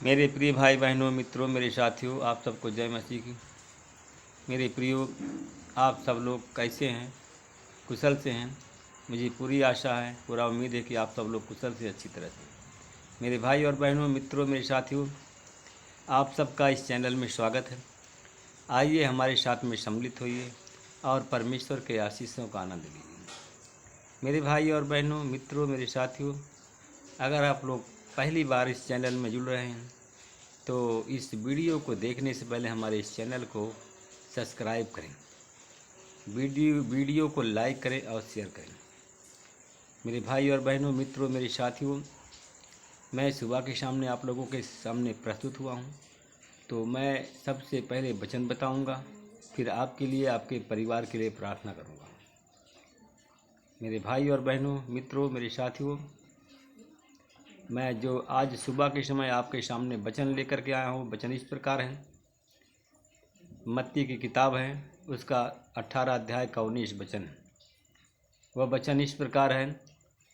मेरे प्रिय भाई बहनों, मित्रों, मेरे साथियों, आप सबको जय मसीह की। मेरे प्रियो, आप सब लोग कैसे हैं? कुशल से हैं? मुझे पूरी आशा है, पूरा उम्मीद है कि आप सब लोग कुशल से अच्छी तरह से। मेरे भाई और बहनों, मित्रों, मेरे साथियों, आप सबका इस चैनल में स्वागत है। आइए हमारे साथ में सम्मिलित होइए और परमेश्वर के आशीषों का आनंद लीजिए। मेरे भाई और बहनों, मित्रों, मेरे साथियों, अगर आप लोग पहली बार इस चैनल में जुड़ रहे हैं तो इस वीडियो को देखने से पहले हमारे इस चैनल को सब्सक्राइब करें, वीडियो को लाइक करें और शेयर करें। मेरे भाई और बहनों, मित्रों, मेरे साथियों, मैं सुबह के सामने आप लोगों के सामने प्रस्तुत हुआ हूँ। तो मैं सबसे पहले वचन बताऊँगा, फिर आपके लिए, आपके परिवार के लिए प्रार्थना करूँगा। मेरे भाई और बहनों, मित्रों, मेरे साथियों, मैं जो आज सुबह के समय आपके सामने वचन लेकर के आया हूँ, वचन इस प्रकार है। मत्ती की किताब है, उसका 18 अध्याय का 19 वचन है। वह वचन इस प्रकार है,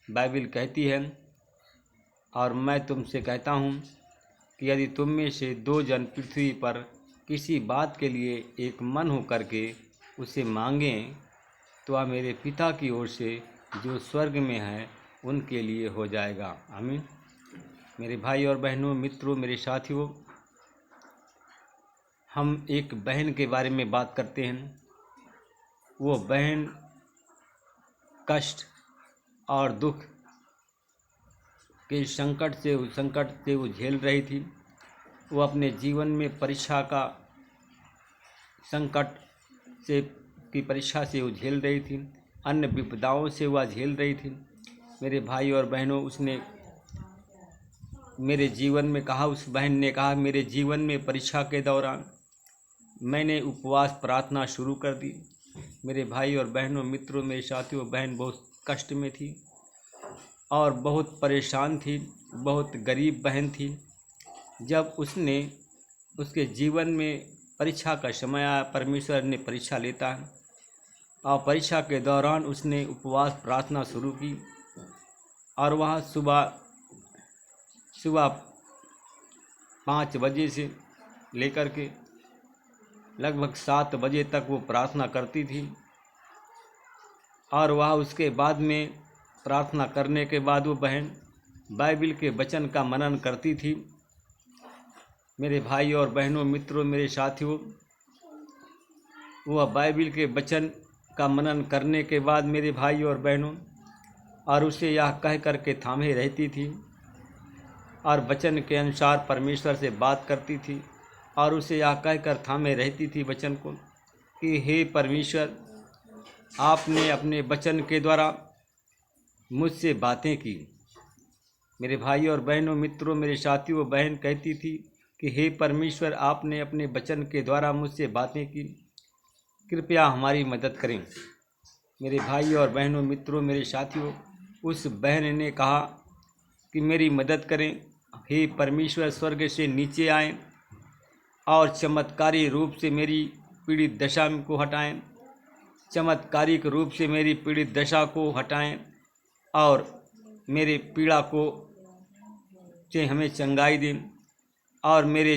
बाइबल कहती है, और मैं तुमसे कहता हूँ कि यदि तुम में से 2 जन पृथ्वी पर किसी बात के लिए एक मन हो करके उसे मांगें तो वह मेरे पिता की ओर से जो स्वर्ग में है उनके लिए हो जाएगा। आमीन। मेरे भाई और बहनों, मित्रों, मेरे साथियों, हम एक बहन के बारे में बात करते हैं। वो बहन कष्ट और दुख के संकट से वो झेल रही थी। वो अपने जीवन में परीक्षा का संकट से की परीक्षा से वो झेल रही थी, अन्य विपदाओं से वह झेल रही थी। मेरे भाई और बहनों, उसने मेरे जीवन में कहा, उस बहन ने कहा, मेरे जीवन में परीक्षा के दौरान मैंने उपवास प्रार्थना शुरू कर दी। मेरे भाई और बहनों, मित्रों, मेरे साथियों, बहन बहुत कष्ट में थी और बहुत परेशान थी, बहुत गरीब बहन थी। जब उसके जीवन में परीक्षा का समय आया, परमेश्वर ने परीक्षा लेता है, और परीक्षा के दौरान उसने उपवास प्रार्थना शुरू की। और वह सुबह 5 बजे से लेकर के लगभग 7 बजे तक वो प्रार्थना करती थी। और वह उसके बाद में प्रार्थना करने के बाद वो बहन बाइबल के वचन का मनन करती थी। मेरे भाई और बहनों, मित्रों, मेरे साथियों, वह बाइबल के वचन का मनन करने के बाद मेरे भाई और बहनों, और उसे यह कह कर के थामे रहती थी और वचन के अनुसार परमेश्वर से बात करती थी, और उसे यह कह कर थामे रहती थी वचन को कि हे परमेश्वर, आपने अपने वचन के द्वारा मुझसे बातें की। मेरे भाई और बहनों, मित्रों, मेरे साथियों, बहन कहती थी कि हे परमेश्वर, आपने अपने वचन के द्वारा मुझसे बातें की, कृपया हमारी मदद करें। मेरे भाई और बहनों, मित्रों, मेरे साथियों, उस बहन ने कहा कि मेरी मदद करें, हे परमेश्वर, स्वर्ग से नीचे आएं और चमत्कारी रूप से मेरी पीड़ित दशा को हटाएं, चमत्कारिक रूप से मेरी पीड़ित दशा को हटाएं और मेरे पीड़ा को से हमें चंगाई दें, और मेरे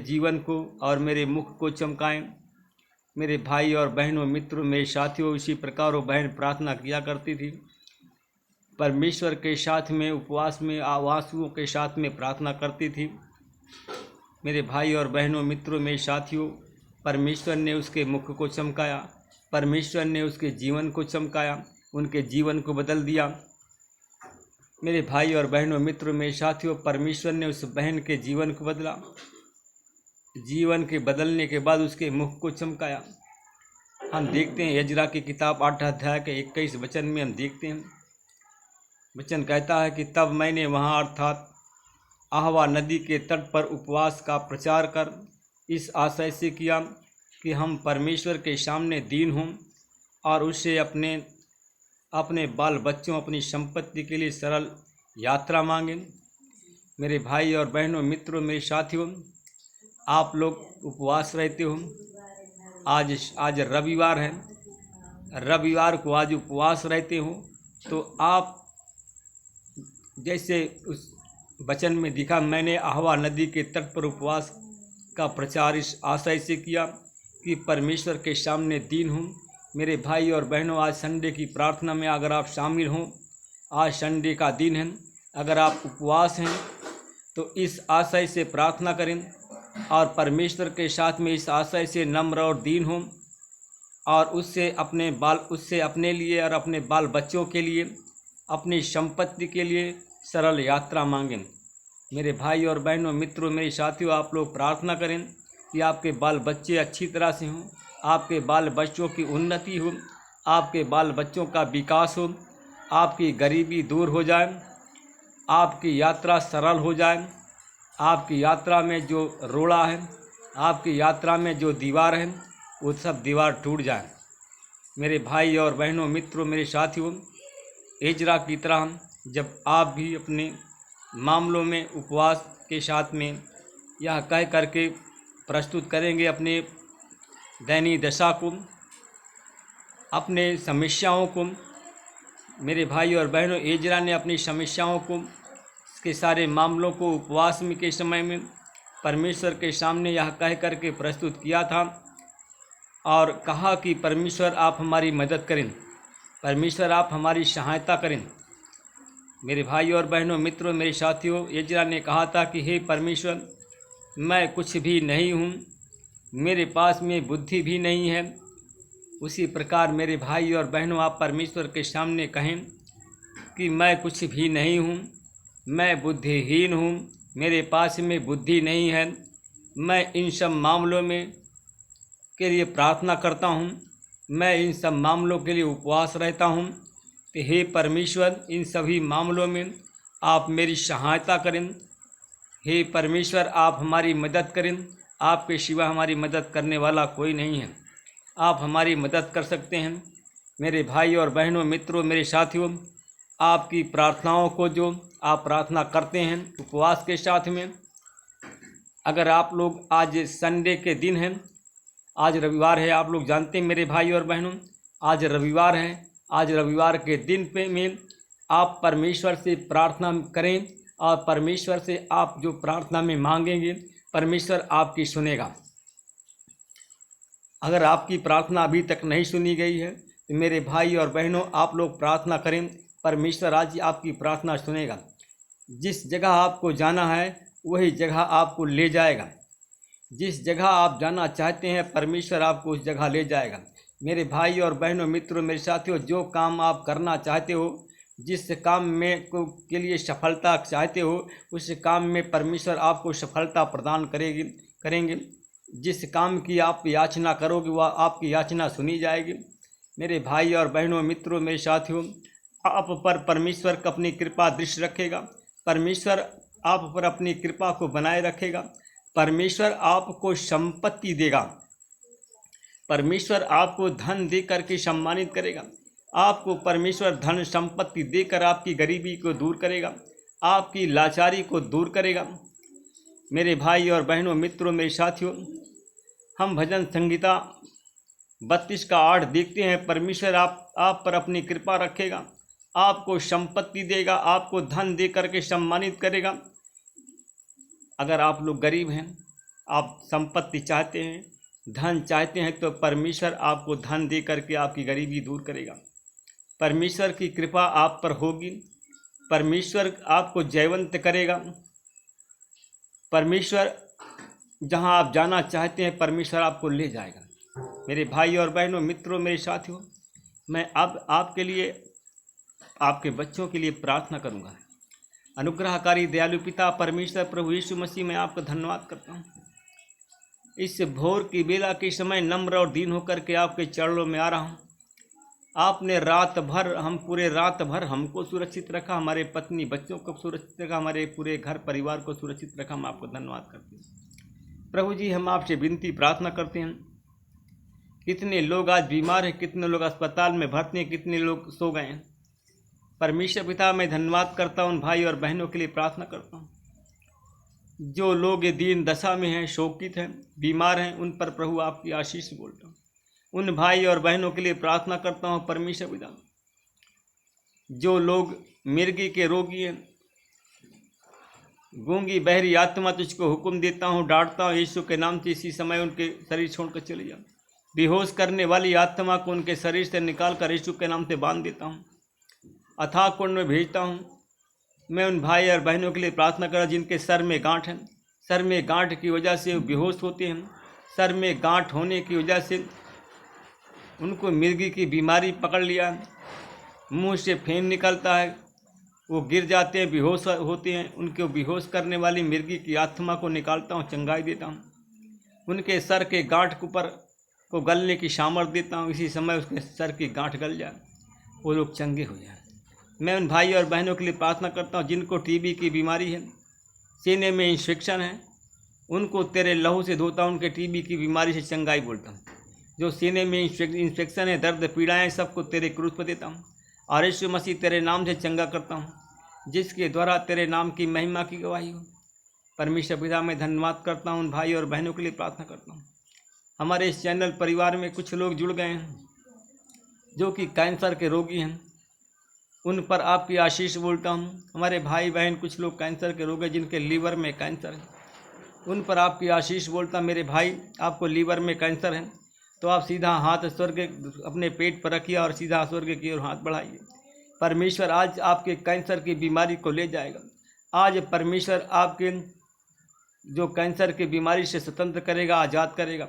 जीवन को और मेरे मुख को चमकाएं। मेरे भाई और बहनों, मित्रों, मेरे साथियों, इसी प्रकार वो बहन प्रार्थना किया करती थी। परमेश्वर के साथ में उपवास में आवासुओं के साथ में प्रार्थना करती थी। मेरे भाई और बहनों, मित्रों, मेरे साथियों, परमेश्वर ने उसके मुख को चमकाया, परमेश्वर ने उसके जीवन को चमकाया, उनके जीवन को बदल दिया। मेरे भाई और बहनों, मित्रों, मेरे साथियों, परमेश्वर ने उस बहन के जीवन को बदला। जीवन के बदलने के बाद उसके मुख को चमकाया। हम देखते हैं यजरा की किताब 8 अध्याय के 21 वचन में हम देखते हैं, वचन कहता है कि तब मैंने वहाँ अर्थात आहवा नदी के तट पर उपवास का प्रचार कर इस आशय से किया कि हम परमेश्वर के सामने दीन हों और उससे अपने बाल बच्चों, अपनी संपत्ति के लिए सरल यात्रा मांगें। मेरे भाई और बहनों, मित्रों, मेरे साथियों, आप लोग उपवास रहते हो। आज रविवार है, रविवार को आज उपवास रहते हो, तो आप जैसे उस वचन में दिखा, मैंने अहवा नदी के तट पर उपवास का प्रचार इस आशय से किया कि परमेश्वर के सामने दीन हूँ। मेरे भाई और बहनों, आज संडे की प्रार्थना में अगर आप शामिल हों, आज संडे का दिन है, अगर आप उपवास हैं तो इस आशय से प्रार्थना करें और परमेश्वर के साथ में इस आशय से नम्र और दीन हों और उससे अपने लिए और अपने बाल बच्चों के लिए, अपनी संपत्ति के लिए सरल यात्रा मांगें। मेरे भाई और बहनों, मित्रों, मेरे साथियों, आप लोग प्रार्थना करें कि आपके बाल बच्चे अच्छी तरह से हों, आपके बाल बच्चों की उन्नति हो, आपके बाल बच्चों का विकास हो, आपकी गरीबी दूर हो जाए, आपकी यात्रा सरल हो जाए, आपकी यात्रा में जो रोड़ा है, आपकी यात्रा में जो दीवार है, वो सब दीवार टूट जाए। मेरे भाई और बहनों, मित्रों, मेरे साथियों, इजरा की तरह जब आप भी अपने मामलों में उपवास के साथ में यह कह करके प्रस्तुत करेंगे अपने दैनिक दशा को, अपने समस्याओं को। मेरे भाई और बहनों, इजरा ने अपनी समस्याओं को, के सारे मामलों को उपवास में के समय में परमेश्वर के सामने यह कह करके प्रस्तुत किया था और कहा कि परमेश्वर आप हमारी मदद करें, परमेश्वर आप हमारी सहायता करें। मेरे भाई और बहनों, मित्रों, मेरे साथियों, इजरा ने कहा था कि हे परमेश्वर, मैं कुछ भी नहीं हूँ, मेरे पास में बुद्धि भी नहीं है। उसी प्रकार मेरे भाई और बहनों, आप परमेश्वर के सामने कहें कि मैं कुछ भी नहीं हूँ, मैं बुद्धिहीन हूँ, मेरे पास में बुद्धि नहीं है। मैं इन सब मामलों में के लिए प्रार्थना करता हूँ, मैं इन सब मामलों के लिए उपवास रहता हूँ। तो हे परमेश्वर, इन सभी मामलों में आप मेरी सहायता करें। हे परमेश्वर, आप हमारी मदद करें। आपके सिवा हमारी मदद करने वाला कोई नहीं है, आप हमारी मदद कर सकते हैं। मेरे भाई और बहनों, मित्रों, मेरे साथियों, आपकी प्रार्थनाओं को जो आप प्रार्थना करते हैं उपवास के साथ में, अगर आप लोग, आज संडे के दिन हैं, आज रविवार है, आप लोग जानते हैं मेरे भाई और बहनों, आज रविवार है। आज रविवार के दिन पे में आप परमेश्वर से प्रार्थना करें और परमेश्वर से आप जो प्रार्थना में मांगेंगे परमेश्वर आपकी सुनेगा। अगर आपकी प्रार्थना अभी तक नहीं सुनी गई है तो मेरे भाई और बहनों, आप लोग प्रार्थना करें, परमेश्वर आज आपकी प्रार्थना सुनेगा। जिस जगह आपको जाना है वही जगह आपको ले जाएगा। जिस जगह आप जाना चाहते हैं परमेश्वर आपको उस जगह ले जाएगा। मेरे भाई और बहनों, मित्रों, मेरे साथियों, जो काम आप करना चाहते हो, जिस काम में के लिए सफलता चाहते हो, उस काम में परमेश्वर आपको सफलता प्रदान करेंगे। जिस काम की आप याचना करोगे वह आपकी याचना सुनी जाएगी। मेरे भाई और बहनों, मित्रों, मेरे साथियों, आप पर परमेश्वर का अपनी कृपा दृष्टि रखेगा। परमेश्वर आप पर अपनी कृपा को बनाए रखेगा। परमेश्वर आपको संपत्ति देगा। परमेश्वर आपको धन दे करके सम्मानित करेगा। आपको परमेश्वर धन संपत्ति देकर आपकी गरीबी को दूर करेगा, आपकी लाचारी को दूर करेगा। मेरे भाई और बहनों, मित्रों, मेरे साथियों, हम भजन संहिता 32 का 8 देखते हैं। परमेश्वर आप पर अपनी कृपा रखेगा, आपको संपत्ति देगा, आपको धन दे करके सम्मानित करेगा। अगर आप लोग गरीब हैं, आप संपत्ति चाहते हैं, धन चाहते हैं, तो परमेश्वर आपको धन दे करके आपकी गरीबी दूर करेगा। परमेश्वर की कृपा आप पर होगी। परमेश्वर आपको जयवंत करेगा। परमेश्वर जहां आप जाना चाहते हैं परमेश्वर आपको ले जाएगा। मेरे भाई और बहनों, मित्रों, मेरे साथियों, मैं अब आपके लिए, आपके बच्चों के लिए प्रार्थना करूंगा। अनुग्रहकारी दयालु पिता परमेश्वर प्रभु यीशु मसीह, मैं आपका धन्यवाद करता हूँ। इस भोर की बेला के समय नम्र और दीन होकर के आपके चरणों में आ रहा हूँ। आपने पूरे रात भर हमको सुरक्षित रखा, हमारे पत्नी बच्चों को सुरक्षित रखा, हमारे पूरे घर परिवार को सुरक्षित रखा। हम आपको धन्यवाद करते हैं। प्रभु जी, हम आपसे विनती प्रार्थना करते हैं, कितने लोग आज बीमार हैं, कितने लोग अस्पताल में भर्ती हैं, कितने लोग सो गए हैं। परमेश्वर पिता, मैं धन्यवाद करता हूँ, उन भाई और बहनों के लिए प्रार्थना करता हूँ जो लोग दीन दशा में हैं, शोकित हैं, बीमार हैं, उन पर प्रभु आपकी आशीष बोलता हूँ। उन भाई और बहनों के लिए प्रार्थना करता हूँ परमेश्वर पिता, जो लोग मिर्गी के रोगी हैं, गूंगी बहरी आत्मा तुझको हुक्म देता हूँ, डांटता हूँ यीशु के नाम से, इसी समय उनके शरीर छोड़कर चले जाओ। बेहोश करने वाली आत्मा को उनके शरीर से निकाल कर यीशु के नाम से बांध देता हूँ, अथाह कुंड में भेजता हूँ। मैं उन भाई और बहनों के लिए प्रार्थना कर जिनके सर में गांठ है, सर में गांठ की वजह से वो बेहोश होते हैं, सर में गांठ होने की वजह से उनको मिर्गी की बीमारी पकड़ लिया, मुंह से फेन निकलता है, वो गिर जाते हैं, बेहोश होते हैं। उनको बेहोश करने वाली मिर्गी की आत्मा को निकालता हूँ, चंगाई देता हूँ। उनके सर के गांठ के ऊपर को गलने की सामर्थ देता हूँ, इसी समय उसके सर की गांठ गल जाए, वो लोग चंगे हो जाए। मैं उन भाई और बहनों के लिए प्रार्थना करता हूँ जिनको टीबी की बीमारी है, सीने में इन्फेक्शन है, उनको तेरे लहू से धोता हूँ, उनके टीबी की बीमारी से चंगाई बोलता हूँ। जो सीने में इन्फेक्शन है, दर्द पीड़ाएँ, सबको तेरे क्रूस पर देता हूँ और यीशु मसीह तेरे नाम से चंगा करता हूँ, जिसके द्वारा तेरे नाम की महिमा की गवाही हो। परमेश्वर पिता मैं धन्यवाद करता हूँ, उन भाई और बहनों के लिए प्रार्थना करता हूँ। हमारे इस चैनल परिवार में कुछ लोग जुड़ गए हैं जो कि कैंसर के रोगी हैं, उन पर आपकी आशीष बोलता हूँ। हमारे भाई बहन कुछ लोग कैंसर के रोगी जिनके लीवर में कैंसर है, उन पर आपकी आशीष बोलता। मेरे भाई आपको लीवर में कैंसर है तो आप सीधा हाथ स्वर्ग अपने पेट पर रखिए और सीधा स्वर्ग की ओर हाथ बढ़ाइए। परमेश्वर आज आपके कैंसर की बीमारी को ले जाएगा। आज परमेश्वर आपके जो कैंसर की बीमारी से स्वतंत्र करेगा, आज़ाद करेगा।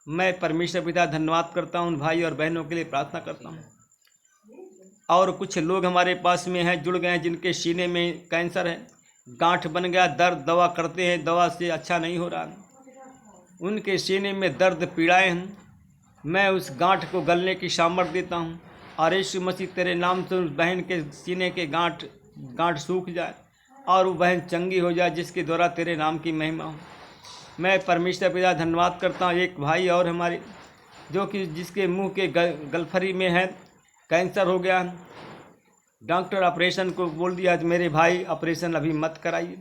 मैं परमेश्वर पिता धन्यवाद करता हूँ, उन भाई और बहनों के लिए प्रार्थना करता हूँ। और कुछ लोग हमारे पास में हैं, जुड़ गए हैं, जिनके सीने में कैंसर है, गांठ बन गया, दर्द दवा करते हैं, दवा से अच्छा नहीं हो रहा, उनके सीने में दर्द पीड़ाएँ हैं। मैं उस गांठ को गलने की सामर्थ्य देता हूँ और यीशु मसीह तेरे नाम से उस बहन के सीने के गांठ सूख जाए और वो बहन चंगी हो जाए, जिसके द्वारा तेरे नाम की महिमा हो। मैं परमेश्वर पिता धन्यवाद करता हूँ। एक भाई और हमारे जो कि जिसके मुंह के गलफरी में है कैंसर हो गया, डॉक्टर ऑपरेशन को बोल दिया, मेरे भाई ऑपरेशन अभी मत कराइए,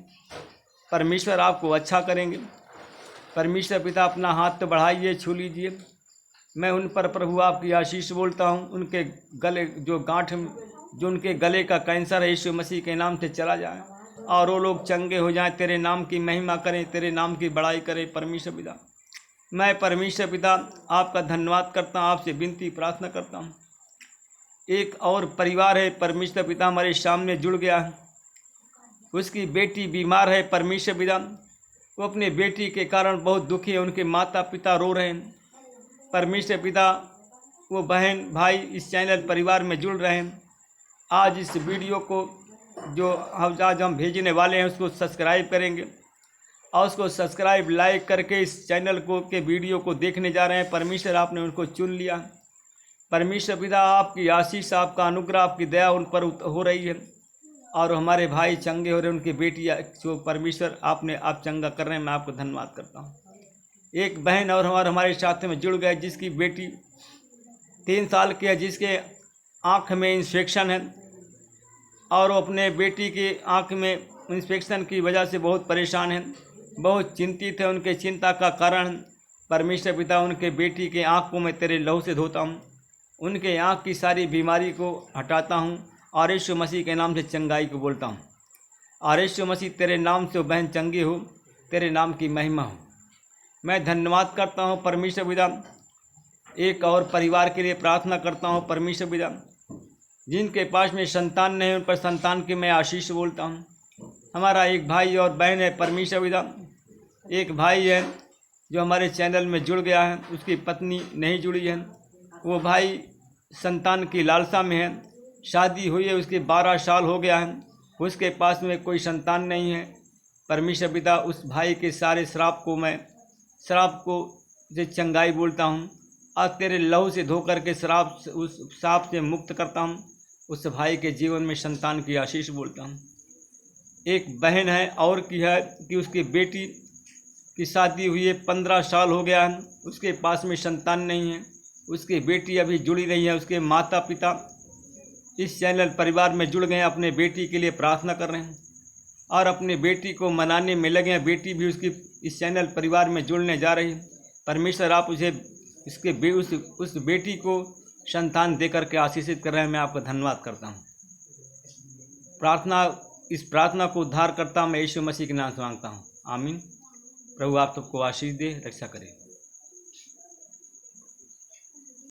परमेश्वर आपको अच्छा करेंगे। परमेश्वर पिता अपना हाथ तो बढ़ाइए, छू लीजिए। मैं उन पर प्रभु आपकी आशीष बोलता हूँ। उनके गले जो गांठ जो उनके गले का कैंसर है, यीशु मसीह के नाम से चला जाए और वो लोग चंगे हो जाएं, तेरे नाम की महिमा करें, तेरे नाम की बड़ाई करें। परमेश्वर पिता मैं परमेश्वर पिता आपका धन्यवाद करता हूँ, आपसे विनती प्रार्थना करता हूँ। एक और परिवार है परमेश्वर पिता हमारे सामने जुड़ गया है, उसकी बेटी बीमार है। परमेश्वर पिता वो अपने बेटी के कारण बहुत दुखी है, उनके माता पिता रो रहे हैं। परमेश्वर पिता वो बहन भाई इस चैनल परिवार में जुड़ रहे हैं। आज इस वीडियो को जो आज हम भेजने वाले हैं उसको सब्सक्राइब करेंगे और उसको सब्सक्राइब लाइक करके इस चैनल को के वीडियो को देखने जा रहे हैं। परमेश्वर आपने उनको चुन लिया। परमेश्वर पिता आपकी आशीष, आपका अनुग्रह, आपकी दया उन पर हो रही है और हमारे भाई चंगे हो रहे हैं, उनकी बेटियाँ जो परमेश्वर आप चंगा कर रहे हैं, मैं आपको धन्यवाद करता हूँ। एक बहन और हमारे साथ में जुड़ गए जिसकी बेटी 3 साल की है, जिसके आँख में इन्फेक्शन है और वो अपने बेटी की आँख में इन्फेक्शन की वजह से बहुत परेशान है, बहुत चिंतित है। उनके चिंता का कारण परमेश्वर पिता उनके बेटी के आँख को मैं तेरे लहू से धोता हूँ, उनके आँख की सारी बीमारी को हटाता हूँ और यीशु मसीह के नाम से चंगाई को बोलता हूँ। और यीशु मसीह तेरे नाम से बहन चंगी हो, तेरे नाम की महिमा हो। मैं धन्यवाद करता हूँ परमेश्वर पिता। एक और परिवार के लिए प्रार्थना करता हूँ परमेश्वर पिता, जिनके पास में संतान नहीं, उन पर संतान की मैं आशीष बोलता हूँ। हमारा एक भाई और बहन है परमेश्वर पिता, एक भाई है जो हमारे चैनल में जुड़ गया है, उसकी पत्नी नहीं जुड़ी है। वो भाई संतान की लालसा में है, शादी हुई है, उसके 12 साल हो गया है, उसके पास में कोई संतान नहीं है। परमेश्वर पिता उस भाई के सारे श्राप को से चंगाई बोलता हूँ और तेरे लहू से धो करके उस श्राप से मुक्त करता हूँ। उस भाई के जीवन में संतान की आशीष बोलता हूँ। एक बहन है और की है कि उसकी बेटी की शादी हुई है, 15 साल हो गया है, उसके पास में संतान नहीं है, उसकी बेटी अभी जुड़ी नहीं है। उसके माता पिता इस चैनल परिवार में जुड़ गए हैं, अपने बेटी के लिए प्रार्थना कर रहे हैं और अपनी बेटी को मनाने में लगे हैं। बेटी भी उसकी इस चैनल परिवार में जुड़ने जा रही है। परमेश्वर आप उस बेटी को संतान दे करके आशीषित कर रहे हैं। मैं आपका धन्यवाद करता हूँ। प्रार्थना इस प्रार्थना को उद्धार करता मैं यीशु मसीह के नाम से मांगता हूँ, आमीन। प्रभु आप सबको आशीष दे, रक्षा करे।